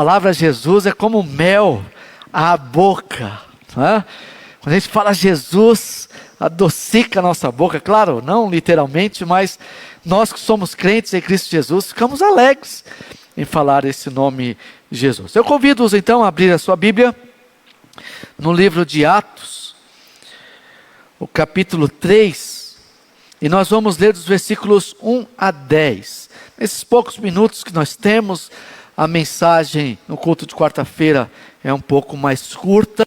A palavra Jesus é como mel à boca, não é? Quando a gente fala Jesus, adocica a nossa boca, claro, não literalmente, mas nós que somos crentes em Cristo Jesus, ficamos alegres em falar esse nome Jesus. Eu convido-os então a abrir a sua Bíblia no livro de Atos, o capítulo 3, e nós vamos ler dos versículos 1 a 10. Nesses poucos minutos que nós temos, a mensagem no culto de quarta-feira é um pouco mais curta.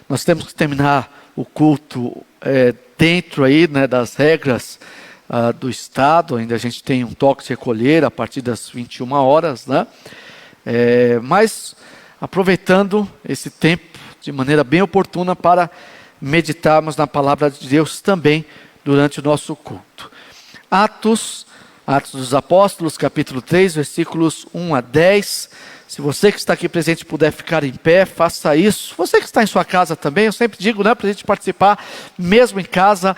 Nós temos que terminar o culto dentro aí, né, das regras do Estado. Ainda a gente tem um toque de recolher a partir das 21 horas, né? Mas aproveitando esse tempo de maneira bem oportuna para meditarmos na palavra de Deus também durante o nosso culto. Atos dos Apóstolos, capítulo 3, versículos 1 a 10. Se você que está aqui presente puder ficar em pé, faça isso. Você que está em sua casa também, eu sempre digo, né, para a gente participar, mesmo em casa,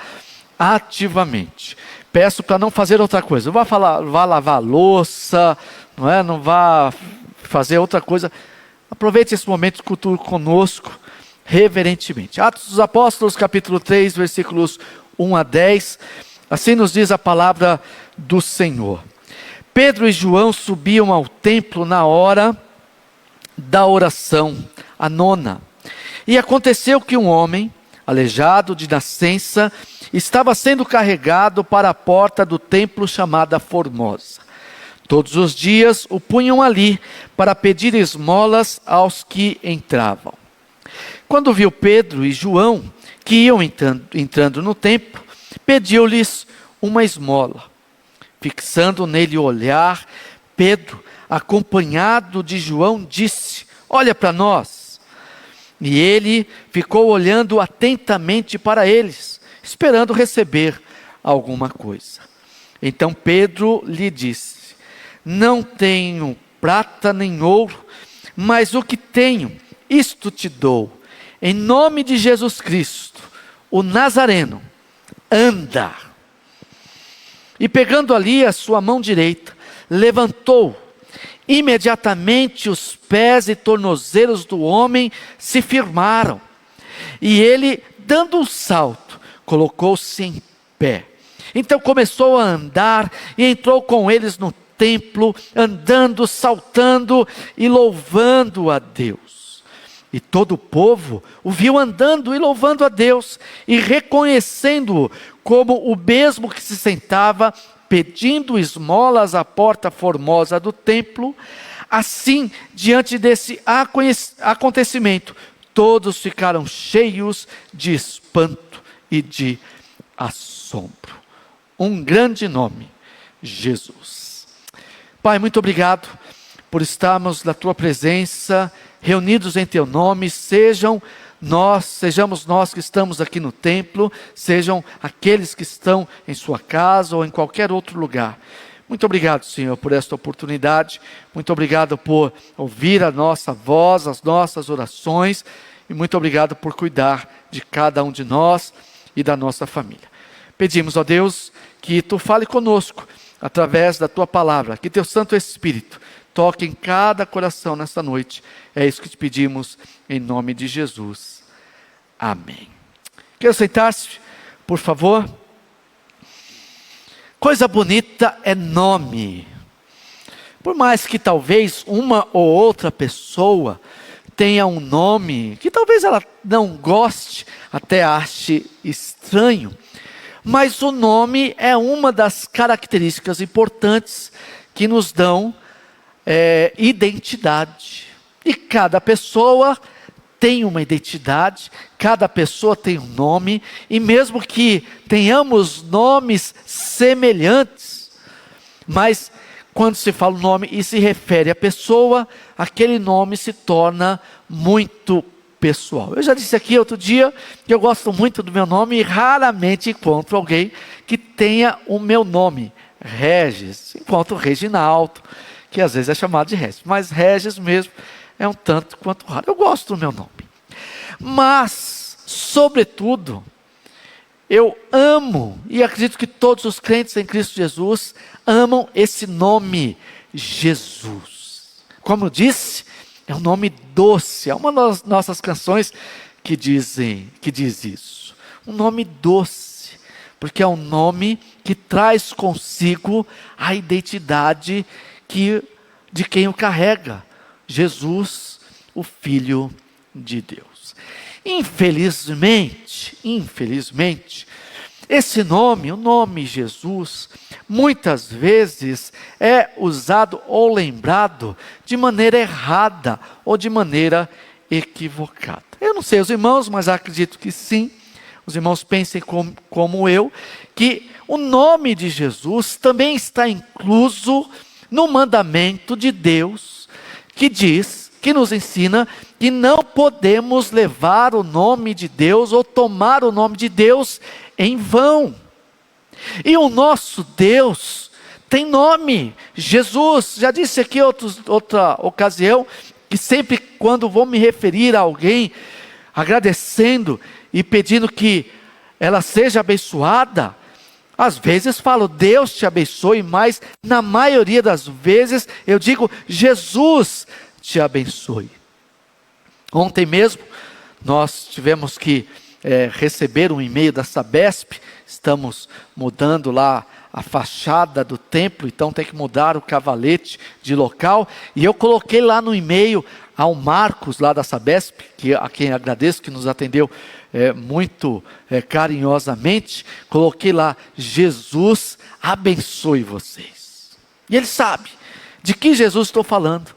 ativamente. Peço para não fazer outra coisa. Não vá lavar a louça, não vá fazer outra coisa. Aproveite esse momento de culto conosco, reverentemente. Atos dos Apóstolos, capítulo 3, versículos 1 a 10. Assim nos diz a palavra do Senhor. Pedro e João subiam ao templo na hora da oração, a nona. E aconteceu que um homem, aleijado de nascença, estava sendo carregado para a porta do templo chamada Formosa. Todos os dias o punham ali para pedir esmolas aos que entravam. Quando viu Pedro e João, que iam entrando no templo, pediu-lhes uma esmola. Fixando nele o olhar, Pedro, acompanhado de João, disse: olha para nós. E ele ficou olhando atentamente para eles, esperando receber alguma coisa. Então Pedro lhe disse: não tenho prata nem ouro, mas o que tenho, isto te dou. Em nome de Jesus Cristo, o Nazareno, anda. E pegando ali a sua mão direita, levantou. Imediatamente os pés e tornozelos do homem se firmaram. E ele, dando um salto, colocou-se em pé. Então começou a andar e entrou com eles no templo, andando, saltando e louvando a Deus. E todo o povo o viu andando e louvando a Deus, e reconhecendo-o como o mesmo que se sentava pedindo esmolas à porta formosa do templo. Assim, diante desse acontecimento, todos ficaram cheios de espanto e de assombro. Um grande nome, Jesus. Pai, muito obrigado por estarmos na Tua presença, reunidos em Teu nome. Sejamos nós que estamos aqui no templo, sejam aqueles que estão em sua casa ou em qualquer outro lugar. Muito obrigado, Senhor, por esta oportunidade. Muito obrigado por ouvir a nossa voz, as nossas orações. E muito obrigado por cuidar de cada um de nós e da nossa família. Pedimos, ó Deus, que Tu fale conosco através da Tua palavra, que Teu Santo Espírito toque em cada coração nesta noite. É isso que te pedimos em nome de Jesus. Amém. Quer sentar-se, por favor? Coisa bonita é nome. Por mais que talvez uma ou outra pessoa tenha um nome que talvez ela não goste, até ache estranho, mas o nome é uma das características importantes que nos dão identidade. E cada pessoa tem uma identidade, cada pessoa tem um nome, e mesmo que tenhamos nomes semelhantes, mas quando se fala o nome e se refere à pessoa, aquele nome se torna muito pessoal. Eu já disse aqui outro dia que eu gosto muito do meu nome e raramente encontro alguém que tenha o meu nome, Regis. Encontro Reginaldo, que às vezes é chamado de Regis, mas Regis mesmo é um tanto quanto raro. Eu gosto do meu nome, mas sobretudo eu amo, e acredito que todos os crentes em Cristo Jesus amam esse nome, Jesus. Como eu disse, É um nome doce. É uma das nossas canções que diz isso. Um nome doce, porque é um nome que traz consigo a identidade de quem o carrega: Jesus, o Filho de Deus. Infelizmente, esse nome, o nome Jesus, muitas vezes é usado ou lembrado de maneira errada ou de maneira equivocada. Eu não sei os irmãos, mas acredito que sim. Os irmãos pensem como eu, que o nome de Jesus também está incluso no mandamento de Deus, que nos ensina que não podemos levar o nome de Deus ou tomar o nome de Deus em vão. E o nosso Deus tem nome, Jesus. Já disse aqui outra ocasião, que sempre quando vou me referir a alguém, agradecendo e pedindo que ela seja abençoada, às vezes falo Deus te abençoe, mas na maioria das vezes eu digo Jesus te abençoe. Ontem mesmo nós tivemos que receber um e-mail da Sabesp. Estamos mudando lá a fachada do templo, então tem que mudar o cavalete de local, e eu coloquei lá no e-mail ao Marcos lá da Sabesp, a quem agradeço, que nos atendeu muito carinhosamente. Coloquei lá: Jesus abençoe vocês. E ele sabe de que Jesus estou falando,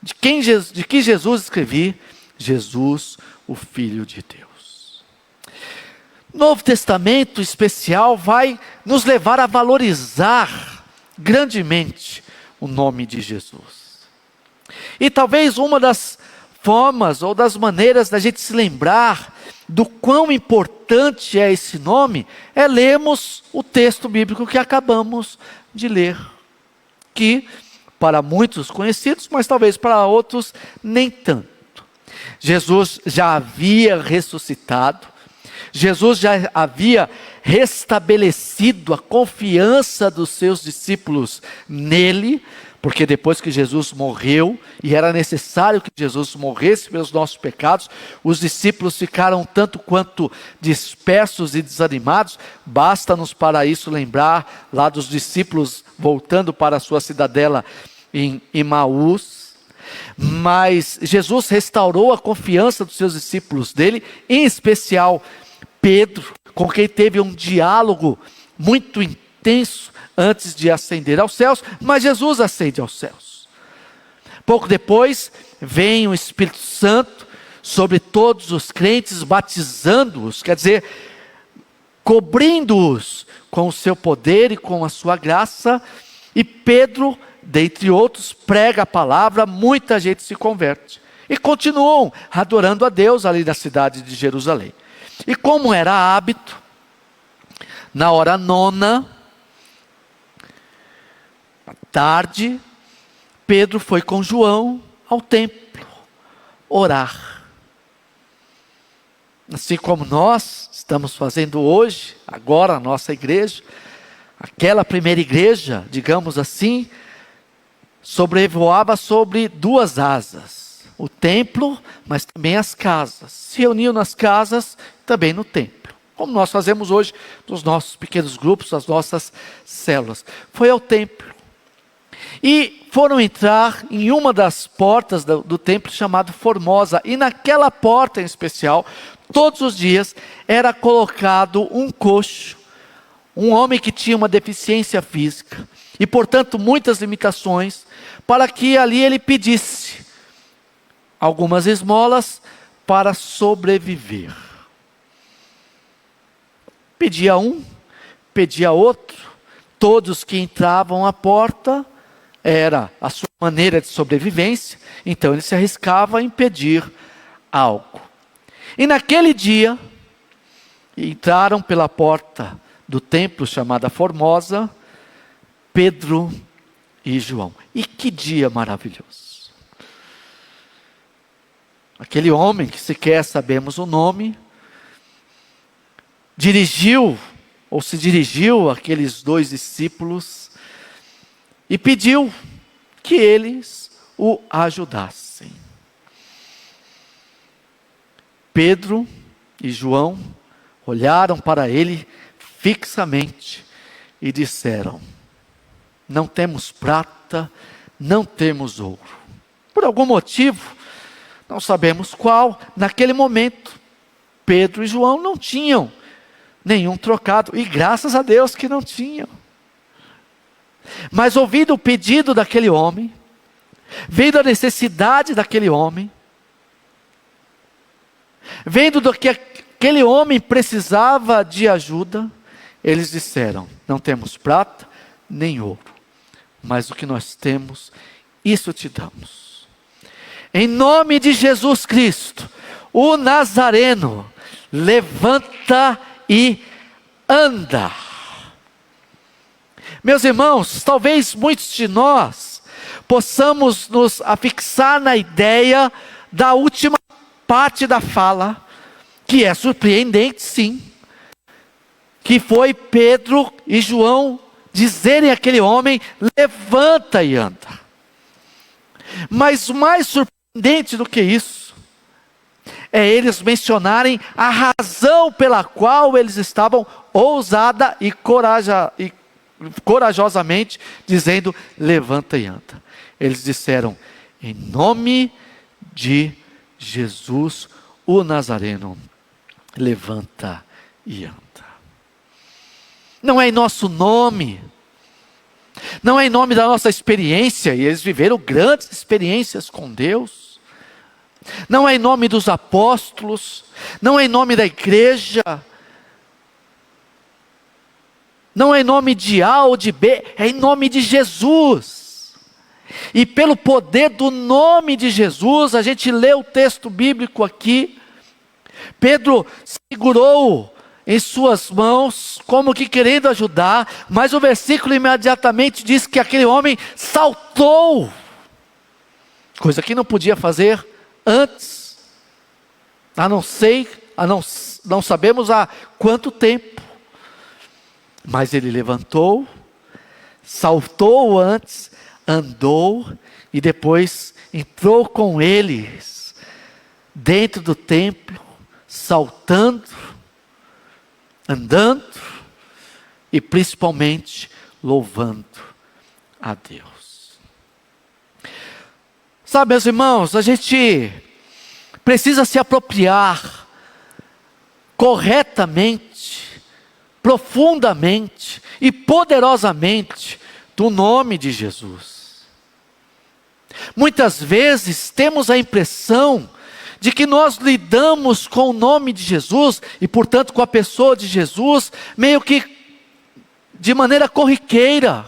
de que Jesus escrevi: Jesus, o Filho de Deus. Novo Testamento especial vai nos levar a valorizar grandemente o nome de Jesus. E talvez uma das formas ou das maneiras da gente se lembrar do quão importante é esse nome é lermos o texto bíblico que acabamos de ler, que para muitos conhecidos, mas talvez para outros nem tanto. Jesus já havia ressuscitado, Jesus já havia restabelecido a confiança dos seus discípulos nele, porque depois que Jesus morreu, e era necessário que Jesus morresse pelos nossos pecados, os discípulos ficaram tanto quanto dispersos e desanimados. Basta-nos para isso lembrar lá dos discípulos voltando para a sua cidadela em Emaús. Mas Jesus restaurou a confiança dos seus discípulos dele, em especial Pedro, com quem teve um diálogo muito intenso antes de ascender aos céus. Mas Jesus ascende aos céus. Pouco depois vem o Espírito Santo sobre todos os crentes, batizando-os, quer dizer, cobrindo-os com o seu poder e com a sua graça. E Pedro, dentre outros, prega a palavra, muita gente se converte. E continuam adorando a Deus ali na cidade de Jerusalém. E como era hábito, na hora nona, à tarde, Pedro foi com João ao templo orar. Assim como nós estamos fazendo hoje, agora, a nossa igreja, aquela primeira igreja, digamos assim, sobrevoava sobre duas asas: o templo, mas também as casas. Se reuniam nas casas, também no templo, como nós fazemos hoje nos nossos pequenos grupos, as nossas células. Foi ao templo, e foram entrar em uma das portas do templo, chamado Formosa, e naquela porta em especial, todos os dias, era colocado um coxo, um homem que tinha uma deficiência física, e portanto muitas limitações, para que ali ele pedisse algumas esmolas para sobreviver. Pedia um, pedia outro, todos que entravam à porta, era a sua maneira de sobrevivência, então ele se arriscava em pedir algo. E naquele dia, entraram pela porta do templo chamada Formosa, Pedro e João. E que dia maravilhoso! Aquele homem, que sequer sabemos o nome, se dirigiu àqueles dois discípulos e pediu que eles o ajudassem. Pedro e João olharam para ele fixamente e disseram: não temos prata, não temos ouro. Por algum motivo, não sabemos qual, naquele momento, Pedro e João não tinham nenhum trocado, e graças a Deus que não tinham. Mas ouvindo o pedido daquele homem, vendo a necessidade daquele homem, vendo do que aquele homem precisava de ajuda, eles disseram: não temos prata nem ouro, mas o que nós temos, isso te damos. Em nome de Jesus Cristo, o Nazareno, levanta e anda. Meus irmãos, talvez muitos de nós possamos nos afixar na ideia da última parte da fala, que é surpreendente, sim, que foi Pedro e João dizerem àquele homem: levanta e anda. Mas mais surpreendente do que isso, é eles mencionarem a razão pela qual eles estavam ousada e corajosamente dizendo: levanta e anda. Eles disseram: em nome de Jesus, o Nazareno, levanta e anda. Não é em nosso nome, não é em nome da nossa experiência, e eles viveram grandes experiências com Deus. Não é em nome dos apóstolos, não é em nome da igreja, não é em nome de A ou de B, é em nome de Jesus. E pelo poder do nome de Jesus, a gente lê o texto bíblico aqui, Pedro segurou em suas mãos, como que querendo ajudar, mas o versículo imediatamente diz que aquele homem saltou, coisa que não podia fazer antes, não sabemos há quanto tempo, mas ele levantou, saltou antes, andou e depois entrou com eles dentro do templo, saltando, andando e principalmente louvando a Deus. Sabe, meus irmãos, a gente precisa se apropriar corretamente, profundamente e poderosamente do nome de Jesus. Muitas vezes temos a impressão de que nós lidamos com o nome de Jesus e, portanto, com a pessoa de Jesus, meio que de maneira corriqueira,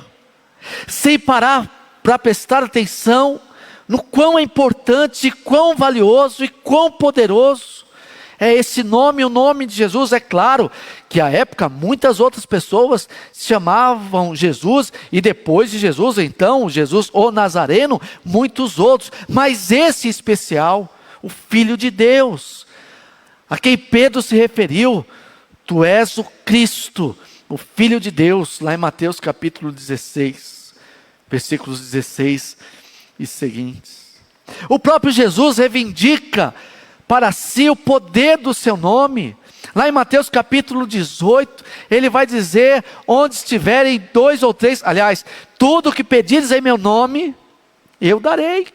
sem parar para prestar atenção no quão é importante, quão valioso e quão poderoso é esse nome, o nome de Jesus. É claro que à época muitas outras pessoas chamavam Jesus, e depois de Jesus, então, Jesus o Nazareno, muitos outros, mas esse especial, o Filho de Deus, a quem Pedro se referiu: tu és o Cristo, o Filho de Deus, lá em Mateus capítulo 16, versículos 16 e seguintes. O próprio Jesus reivindica para si o poder do seu nome. Lá em Mateus capítulo 18, ele vai dizer: onde estiverem dois ou três, aliás, tudo o que pedires em meu nome, eu darei.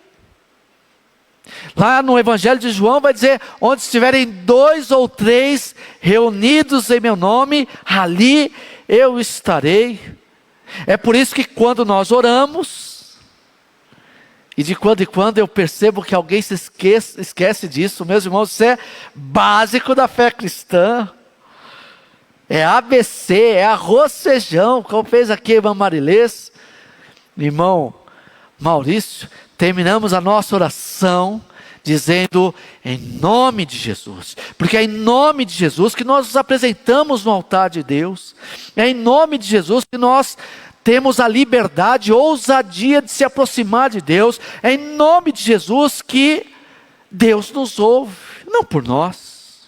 Lá no Evangelho de João vai dizer: onde estiverem dois ou três reunidos em meu nome, ali eu estarei. É por isso que quando nós oramos, e de quando em quando eu percebo que alguém se esquece disso, meus irmãos, isso é básico da fé cristã, é ABC, é arroz feijão, como fez aqui a irmã Marilês, irmão Maurício. Terminamos a nossa oração dizendo: em nome de Jesus, porque é em nome de Jesus que nós nos apresentamos no altar de Deus, é em nome de Jesus que nós temos a liberdade, ousadia de se aproximar de Deus, é em nome de Jesus que Deus nos ouve, não por nós,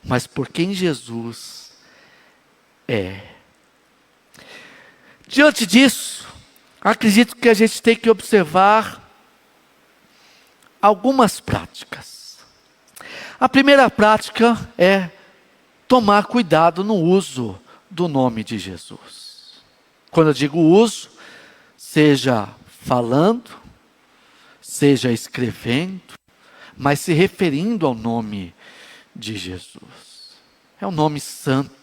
mas por quem Jesus é. Diante disso, acredito que a gente tem que observar algumas práticas. A primeira prática é tomar cuidado no uso do nome de Jesus. Quando eu digo uso, seja falando, seja escrevendo, mas se referindo ao nome de Jesus. É um nome santo.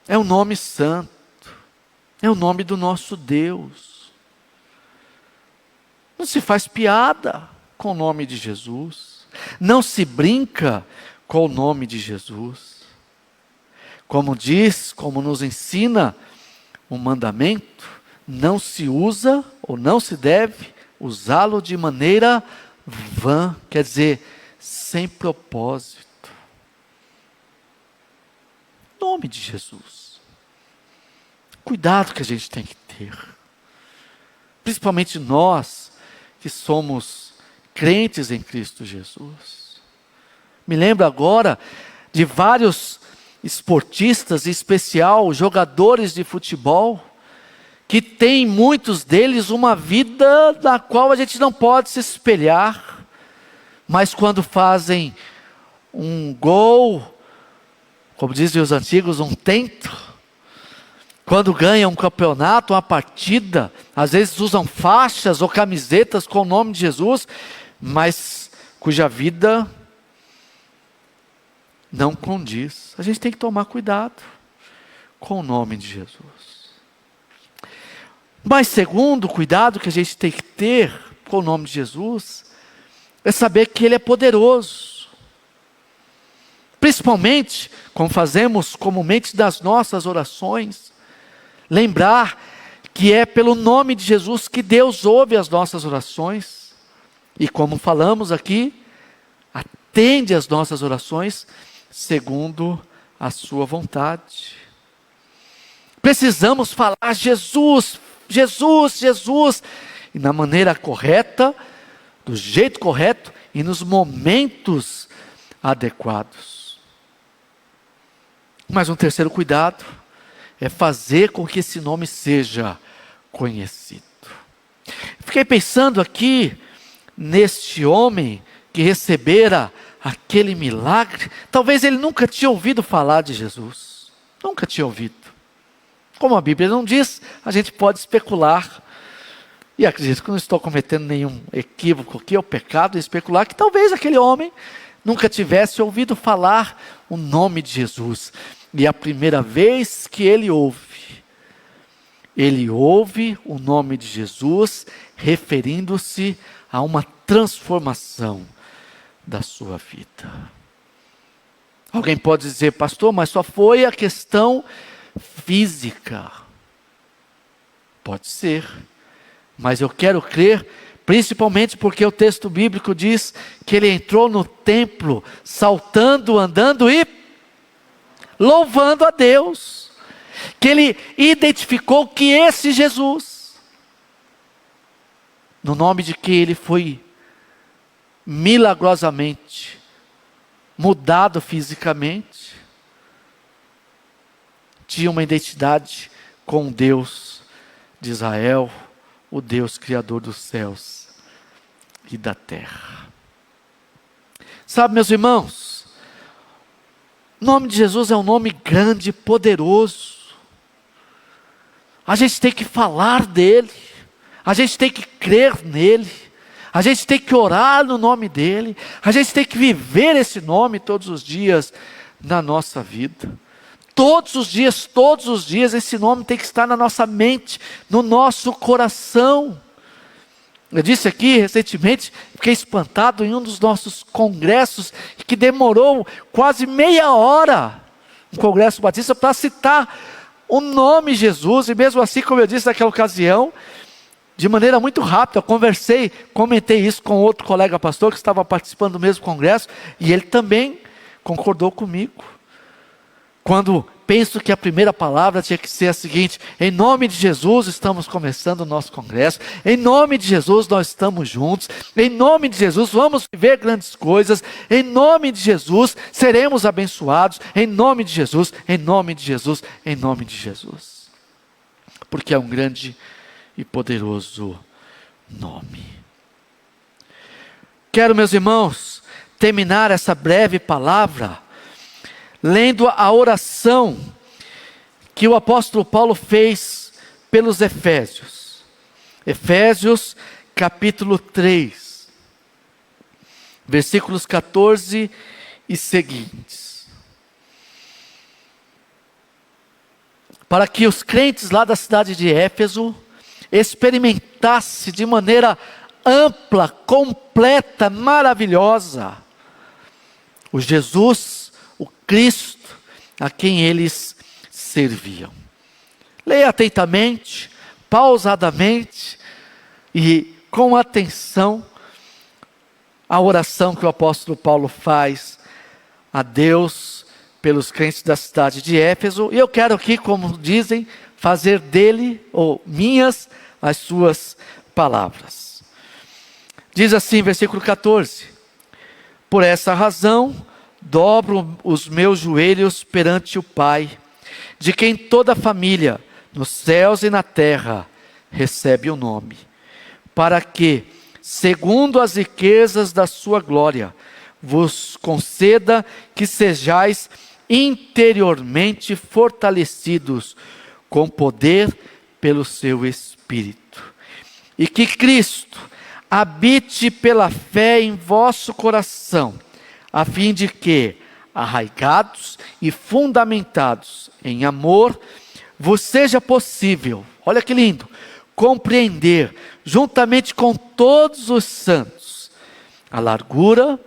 É um nome santo. É o nome do nosso Deus. Não se faz piada com o nome de Jesus. Não se brinca com o nome de Jesus. Como diz, como nos ensina o mandamento, não se usa ou não se deve usá-lo de maneira vã, quer dizer, sem propósito. Nome de Jesus. Cuidado que a gente tem que ter. Principalmente nós que somos crentes em Cristo Jesus. Me lembro agora de vários esportistas, em especial jogadores de futebol, que tem muitos deles uma vida da qual a gente não pode se espelhar, mas quando fazem um gol, como dizem os antigos, um tento, quando ganham um campeonato, uma partida, às vezes usam faixas ou camisetas com o nome de Jesus, mas cuja vida não condiz. A gente tem que tomar cuidado com o nome de Jesus. Mas segundo cuidado que a gente tem que ter com o nome de Jesus, é saber que Ele é poderoso. Principalmente, como fazemos comumente das nossas orações, lembrar que é pelo nome de Jesus que Deus ouve as nossas orações. E como falamos aqui, atende as nossas orações segundo a sua vontade. Precisamos falar Jesus, Jesus, Jesus, e na maneira correta, do jeito correto e nos momentos adequados. Mas um terceiro cuidado é fazer com que esse nome seja conhecido. Fiquei pensando aqui neste homem que recebera aquele milagre. Talvez ele nunca tinha ouvido falar de Jesus. Nunca tinha ouvido. Como a Bíblia não diz, a gente pode especular. E acredito que não estou cometendo nenhum equívoco aqui, é o pecado de especular que talvez aquele homem nunca tivesse ouvido falar o nome de Jesus. E a primeira vez que ele ouve o nome de Jesus, referindo-se a uma transformação da sua vida. Alguém pode dizer, pastor, mas só foi a questão física. Pode ser, mas eu quero crer, principalmente porque o texto bíblico diz que ele entrou no templo, saltando, andando e louvando a Deus, que ele identificou que esse Jesus, no nome de que ele foi milagrosamente mudado fisicamente, tinha uma identidade com Deus de Israel, o Deus criador dos céus e da terra. Sabe, meus irmãos, o nome de Jesus é um nome grande e poderoso. A gente tem que falar dele, a gente tem que crer nele, a gente tem que orar no nome dele, a gente tem que viver esse nome todos os dias na nossa vida. Todos os dias, esse nome tem que estar na nossa mente, no nosso coração. Eu disse aqui recentemente, fiquei espantado em um dos nossos congressos, que demorou quase meia hora, um congresso batista, para citar o nome Jesus, e mesmo assim, como eu disse naquela ocasião, de maneira muito rápida, eu comentei isso com outro colega pastor, que estava participando do mesmo congresso, e ele também concordou comigo. Quando penso que a primeira palavra tinha que ser a seguinte: em nome de Jesus estamos começando o nosso congresso, em nome de Jesus nós estamos juntos, em nome de Jesus vamos viver grandes coisas, em nome de Jesus seremos abençoados, em nome de Jesus, em nome de Jesus, em nome de Jesus. Porque é um grande e poderoso nome. Quero, meus irmãos, terminar essa breve palavra lendo a oração que o apóstolo Paulo fez pelos Efésios. Efésios capítulo 3, versículos 14 e seguintes. Para que os crentes lá da cidade de Éfeso experimentassem de maneira ampla, completa, maravilhosa, o Jesus, o Cristo, a quem eles serviam. Leia atentamente, pausadamente e com atenção a oração que o apóstolo Paulo faz a Deus pelos crentes da cidade de Éfeso. E eu quero aqui, como dizem, fazer dele, ou minhas, as suas palavras. Diz assim, versículo 14: por essa razão, dobro os meus joelhos perante o Pai, de quem toda a família, nos céus e na terra, recebe o nome, para que, segundo as riquezas da sua glória, vos conceda que sejais interiormente fortalecidos com poder pelo seu Espírito, e que Cristo habite pela fé em vosso coração, a fim de que, arraigados e fundamentados em amor, vos seja possível, olha que lindo, compreender, juntamente com todos os santos, a largura,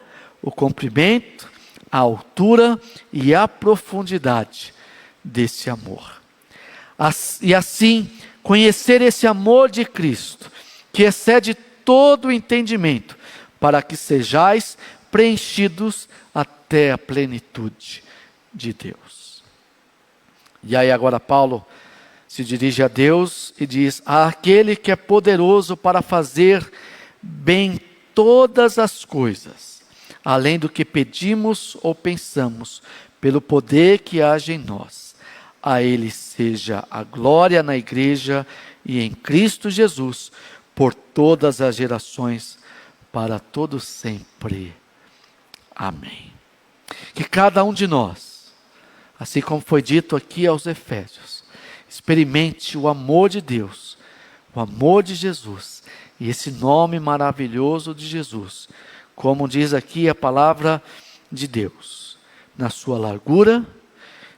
o comprimento, a altura e a profundidade desse amor. E assim, conhecer esse amor de Cristo, que excede todo o entendimento, para que sejais preenchidos até a plenitude de Deus. E aí agora Paulo se dirige a Deus e diz: aquele que é poderoso para fazer bem todas as coisas, além do que pedimos ou pensamos, pelo poder que age em nós. A Ele seja a glória na igreja e em Cristo Jesus, por todas as gerações, para todo sempre. Amém. Que cada um de nós, assim como foi dito aqui aos Efésios, experimente o amor de Deus, o amor de Jesus, e esse nome maravilhoso de Jesus, como diz aqui a palavra de Deus, na sua largura,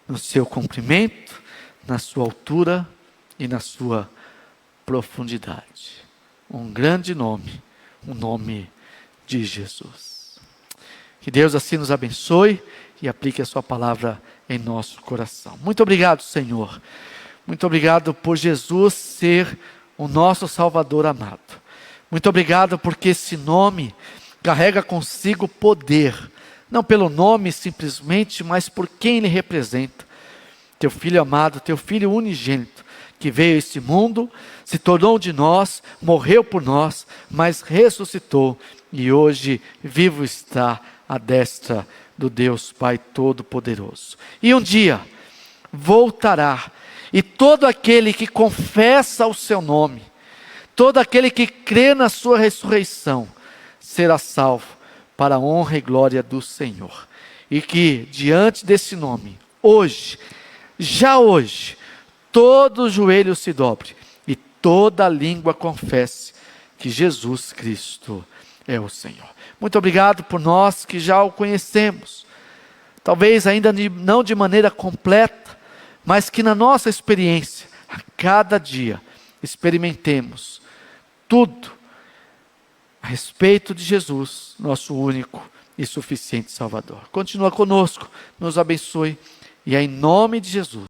no seu comprimento, na sua altura e na sua profundidade. Um grande nome, o nome de Jesus. Que Deus assim nos abençoe e aplique a sua palavra em nosso coração. Muito obrigado, Senhor. Muito obrigado por Jesus ser o nosso Salvador amado. Muito obrigado porque esse nome carrega consigo poder, não pelo nome simplesmente, mas por quem ele representa. Teu Filho amado, teu Filho unigênito, que veio a este mundo, se tornou de nós, morreu por nós, mas ressuscitou e hoje vivo está à destra do Deus Pai Todo-Poderoso. E um dia voltará, e todo aquele que confessa o seu nome, todo aquele que crê na sua ressurreição, será salvo para a honra e glória do Senhor. E que diante desse nome, hoje, já hoje, todo joelho se dobre e toda língua confesse que Jesus Cristo é o Senhor. Muito obrigado por nós que já o conhecemos, talvez ainda não de maneira completa, mas que na nossa experiência, a cada dia, experimentemos tudo a respeito de Jesus, nosso único e suficiente Salvador. Continua conosco, nos abençoe, e é em nome de Jesus